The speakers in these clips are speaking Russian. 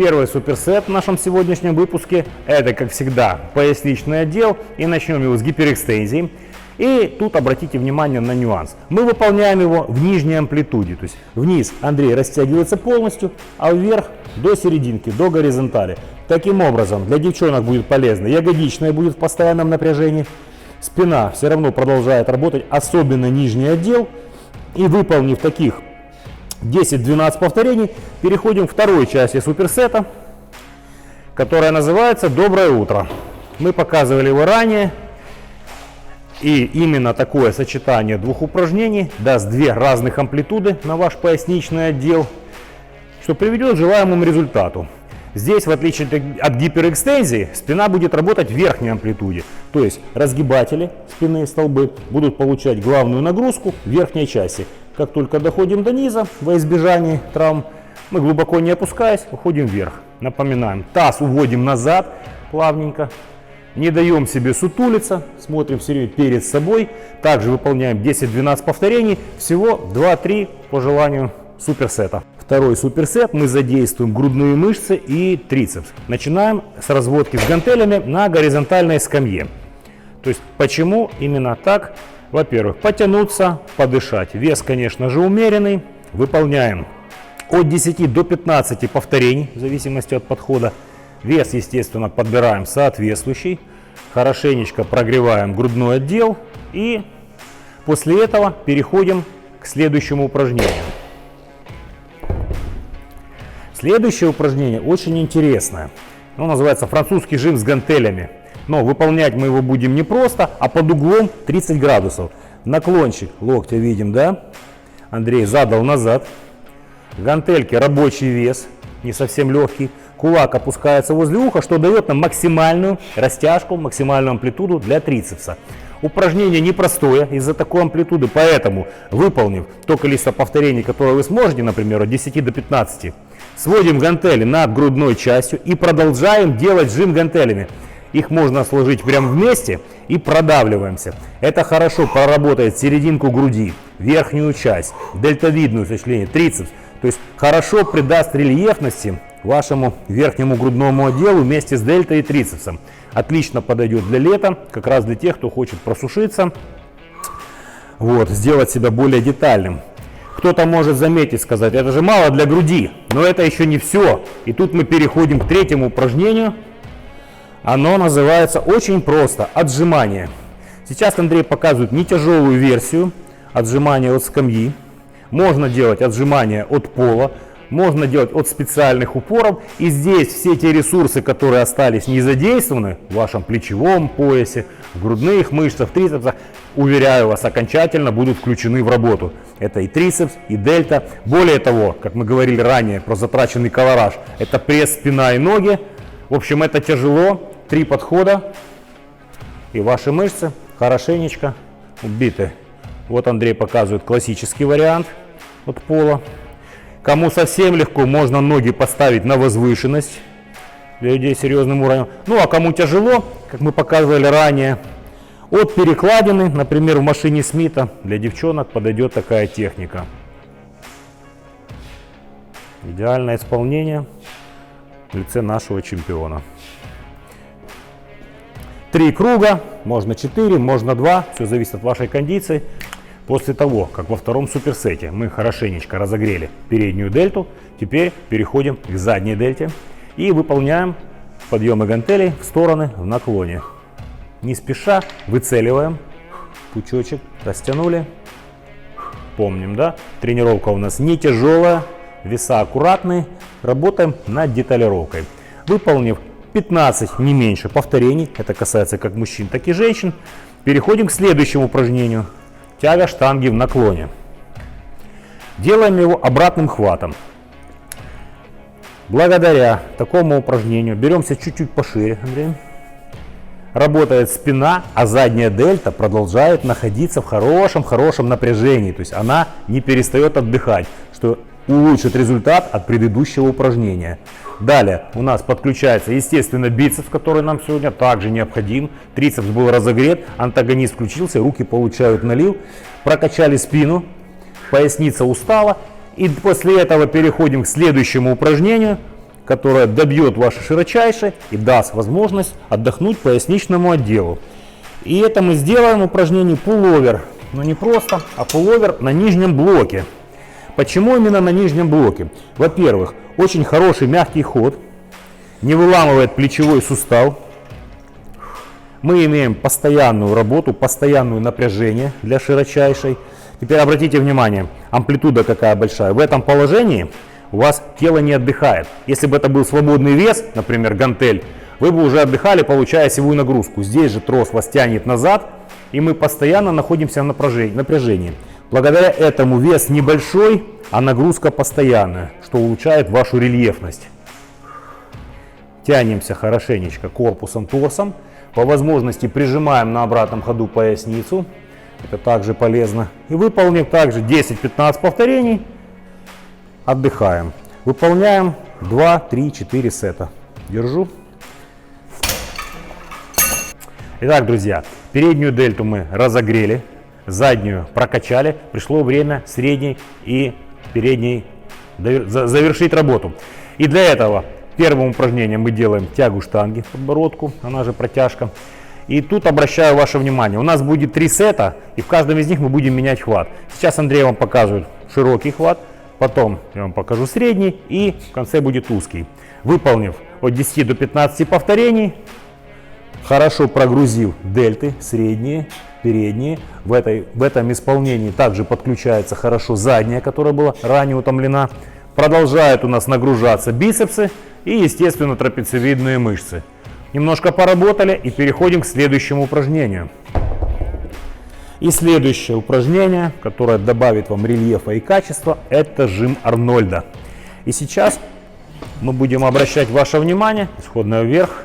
Первый суперсет в нашем сегодняшнем выпуске – это, как всегда, поясничный отдел. И начнем его с гиперэкстензии. И тут обратите внимание на нюанс. Мы выполняем его в нижней амплитуде. То есть вниз Андрей растягивается полностью, а вверх до серединки, до горизонтали. Таким образом, для девчонок будет полезно. Ягодичная будет в постоянном напряжении. Спина все равно продолжает работать, особенно нижний отдел. И выполнив таких 10-12 повторений, переходим к второй части суперсета, которая называется «Доброе утро». Мы показывали его ранее, и именно такое сочетание двух упражнений даст две разных амплитуды на ваш поясничный отдел, что приведет к желаемому результату. Здесь, в отличие от гиперэкстензии, спина будет работать в верхней амплитуде, то есть разгибатели спины и столбы будут получать главную нагрузку в верхней части. Как только доходим до низа, во избежание травм, мы глубоко не опускаясь, уходим вверх. Напоминаем, таз уводим назад плавненько, не даем себе сутулиться, смотрим все время перед собой. Также выполняем 10-12 повторений, всего 2-3 по желанию суперсета. Второй суперсет мы задействуем грудные мышцы и трицепс. Начинаем с разводки с гантелями на горизонтальной скамье. То есть почему именно так? Во-первых, потянуться, подышать. Вес, конечно же, умеренный. Выполняем от 10 до 15 повторений, в зависимости от подхода. Вес, естественно, подбираем соответствующий. Хорошенечко прогреваем грудной отдел. И после этого переходим к следующему упражнению. Следующее упражнение очень интересное. Оно называется французский жим с гантелями. Но выполнять мы его будем не просто, а под углом 30 градусов. Наклончик локтя видим, да? Андрей задал назад. Гантельки рабочий вес, не совсем легкий. Кулак опускается возле уха, что дает нам максимальную растяжку, максимальную амплитуду для трицепса. Упражнение непростое из-за такой амплитуды, поэтому, выполнив то количество повторений, которое вы сможете, например, от 10 до 15, сводим гантели над грудной частью и продолжаем делать жим гантелями. Их можно сложить прямо вместе и продавливаемся. Это хорошо проработает серединку груди, верхнюю часть, дельтовидную сочленение, трицепс. То есть хорошо придаст рельефности вашему верхнему грудному отделу вместе с дельтой и трицепсом. Отлично подойдет для лета, как раз для тех, кто хочет просушиться, вот, сделать себя более детальным. Кто-то может заметить, сказать, это же мало для груди, но это еще не все. И тут мы переходим к третьему упражнению. Оно называется очень просто отжимание. Сейчас Андрей показывает не тяжелую версию отжимания от скамьи. Можно делать отжимания от пола, можно делать от специальных упоров. И здесь все те ресурсы, которые остались не задействованы в вашем плечевом поясе, в грудных мышцах, трицепсах, уверяю вас, окончательно будут включены в работу. Это и трицепс, и дельта. Более того, как мы говорили ранее про затраченный колораж, это пресс, спина и ноги. В общем, это тяжело. 3 подхода, и ваши мышцы хорошенечко убиты. Вот Андрей показывает классический вариант от пола. Кому совсем легко, можно ноги поставить на возвышенность для людей с серьезным уровнем. Ну а кому тяжело, как мы показывали ранее, от перекладины, например, в машине Смита, для девчонок подойдет такая техника. Идеальное исполнение в лице нашего чемпиона. 3 круга, можно 4, можно 2, все зависит от вашей кондиции. После того, как во втором суперсете мы хорошенечко разогрели переднюю дельту, теперь переходим к задней дельте и выполняем подъемы гантелей в стороны в наклоне. Не спеша выцеливаем, пучочек растянули. Помним, да? Тренировка у нас не тяжелая, веса аккуратные, работаем над деталировкой. Выполнив 15, не меньше повторений, это касается как мужчин, так и женщин, переходим к следующему упражнению. Тяга штанги в наклоне. Делаем его обратным хватом. Благодаря такому упражнению беремся чуть-чуть пошире, Андрей. Работает спина, а задняя дельта продолжает находиться в хорошем напряжении. То есть она не перестает отдыхать, что улучшит результат от предыдущего упражнения. Далее у нас подключается, естественно, бицепс, который нам сегодня также необходим. Трицепс был разогрет, антагонист включился, руки получают налив. Прокачали спину, поясница устала. И после этого переходим к следующему упражнению, которое добьет ваше широчайшее и даст возможность отдохнуть поясничному отделу. И это мы сделаем упражнение пуловер. Но не просто, а пуловер на нижнем блоке. Почему именно на нижнем блоке? Во-первых, очень хороший мягкий ход, не выламывает плечевой сустав. Мы имеем постоянную работу, постоянное напряжение для широчайшей. Теперь обратите внимание, амплитуда какая большая. В этом положении у вас тело не отдыхает. Если бы это был свободный вес, например, гантель, вы бы уже отдыхали, получая осевую нагрузку. Здесь же трос вас тянет назад, и мы постоянно находимся в напряжении. Благодаря этому вес небольшой, а нагрузка постоянная, что улучшает вашу рельефность. Тянемся хорошенечко корпусом, торсом. По возможности прижимаем на обратном ходу поясницу. Это также полезно. И выполнив также 10-15 повторений, отдыхаем. Выполняем 2, 3, 4 сета. Держу. Итак, друзья, переднюю дельту мы разогрели, заднюю прокачали. Пришло время средней и передней завершить работу. И для этого первым упражнением мы делаем тягу штанги к подбородку, она же протяжка. И тут обращаю ваше внимание, у нас будет 3 сета, и в каждом из них мы будем менять хват. Сейчас Андрей вам покажет широкий хват, потом я вам покажу средний, и в конце будет узкий. Выполнив от 10 до 15 повторений, хорошо прогрузив дельты, средние, передние, в этом исполнении также подключается хорошо задняя, которая была ранее утомлена. Продолжают у нас нагружаться бицепсы и, естественно, трапециевидные мышцы. Немножко поработали и переходим к следующему упражнению. И следующее упражнение, которое добавит вам рельефа и качества, это жим Арнольда. И сейчас мы будем обращать ваше внимание, исходное вверх,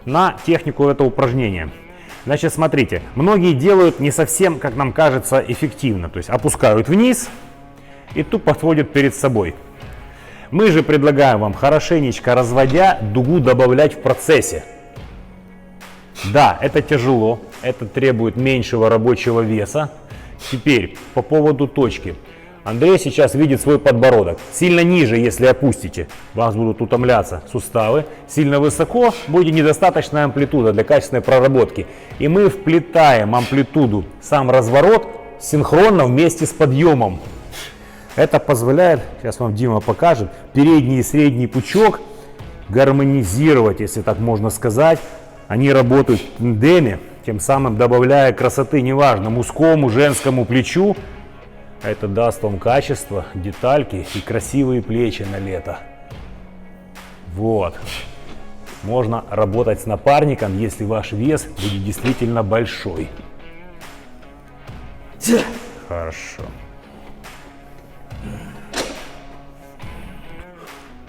на технику этого упражнения. Значит, смотрите, многие делают не совсем, как нам кажется, эффективно. То есть опускают вниз и тупо отводят перед собой. Мы же предлагаем вам, хорошенечко разводя, дугу добавлять в процессе. Да, это тяжело, это требует меньшего рабочего веса. Теперь по поводу точки. Андрей сейчас видит свой подбородок. Сильно ниже, если опустите, вас будут утомляться суставы. Сильно высоко будет недостаточная амплитуда для качественной проработки. И мы вплетаем амплитуду, сам разворот, синхронно вместе с подъемом. Это позволяет, сейчас вам Дима покажет, передний и средний пучок гармонизировать, если так можно сказать. Они работают в тандеме, тем самым добавляя красоты, неважно, мужскому, женскому плечу. Это даст вам качество, детальки и красивые плечи на лето. Вот. Можно работать с напарником, если ваш вес будет действительно большой. Хорошо.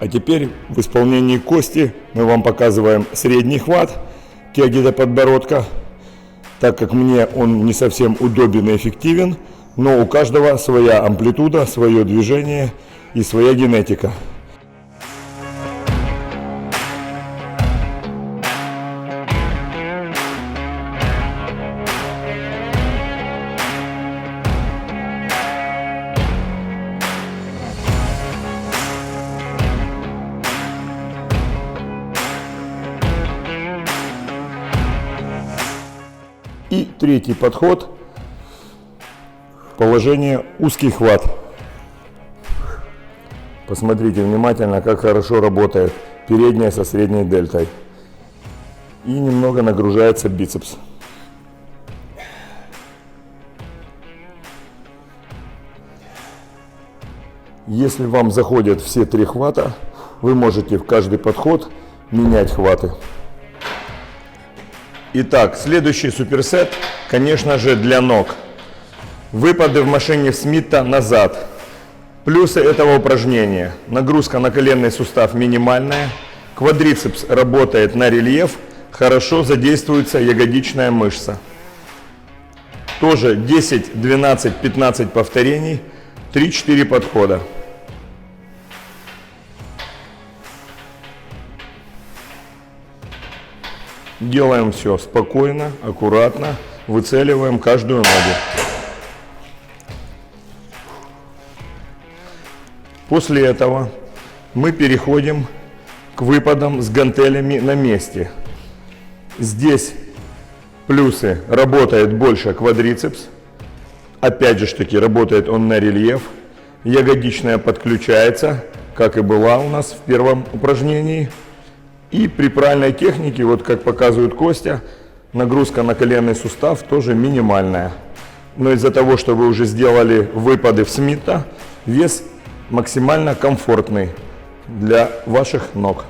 А теперь в исполнении Кости мы вам показываем средний хват тяги до подбородка, так как мне он не совсем удобен и эффективен, но у каждого своя амплитуда, свое движение и своя генетика. И третий подход – положение узкий хват. Посмотрите внимательно, как хорошо работает передняя со средней дельтой. И немного нагружается бицепс. Если вам заходят все 3 хвата, вы можете в каждый подход менять хваты. Итак, следующий суперсет, конечно же, для ног. Выпады в машине Смита назад. Плюсы этого упражнения. Нагрузка на коленный сустав минимальная. Квадрицепс работает на рельеф. Хорошо задействуется ягодичная мышца. Тоже 10, 12, 15 повторений. 3-4 подхода. Делаем все спокойно, аккуратно, выцеливаем каждую ногу. После этого мы переходим к выпадам с гантелями на месте. Здесь плюсы: работает больше квадрицепс. Опять же таки, работает он на рельеф. Ягодичная подключается, как и была у нас в первом упражнении. И при правильной технике, вот как показывает Костя, нагрузка на коленный сустав тоже минимальная. Но из-за того, что вы уже сделали выпады в Смита, вес максимально комфортный для ваших ног.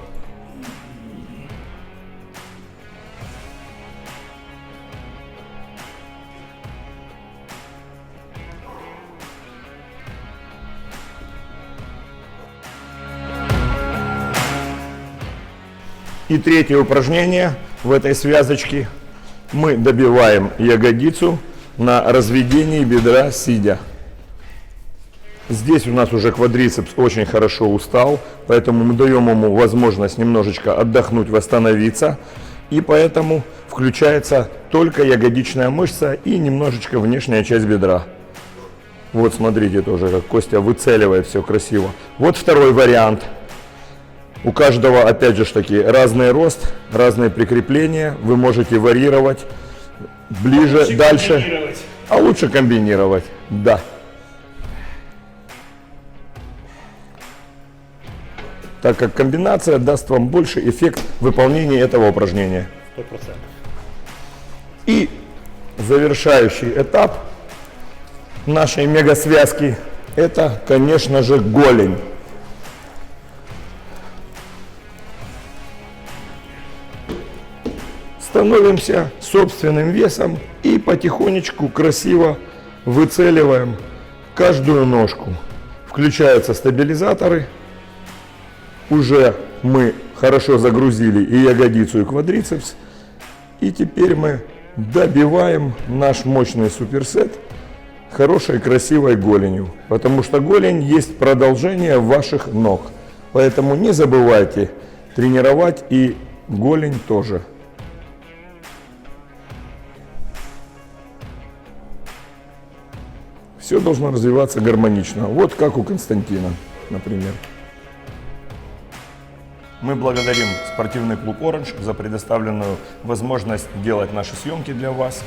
И третье упражнение в этой связочке. Мы добиваем ягодицу на разведении бедра сидя. Здесь у нас уже квадрицепс очень хорошо устал, поэтому мы даем ему возможность немножечко отдохнуть, восстановиться. И поэтому включается только ягодичная мышца и немножечко внешняя часть бедра. Вот смотрите тоже, как Костя выцеливает все красиво. Вот второй вариант. У каждого, опять же таки, разный рост, разные прикрепления. Вы можете варьировать ближе, дальше. А лучше комбинировать, да. Так как комбинация даст вам больше эффект выполнения этого упражнения. 100%. И завершающий этап нашей мегасвязки — это, конечно же, голень. Становимся собственным весом и потихонечку красиво выцеливаем каждую ножку. Включаются стабилизаторы. Уже мы хорошо загрузили и ягодицу, и квадрицепс. И теперь мы добиваем наш мощный суперсет хорошей красивой голенью. Потому что голень есть продолжение ваших ног. Поэтому не забывайте тренировать и голень тоже. Все должно развиваться гармонично. Вот как у Константина, например. Мы благодарим спортивный клуб Orange за предоставленную возможность делать наши съемки для вас.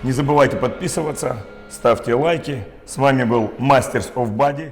Не забывайте подписываться, ставьте лайки. С вами был Masters of Body.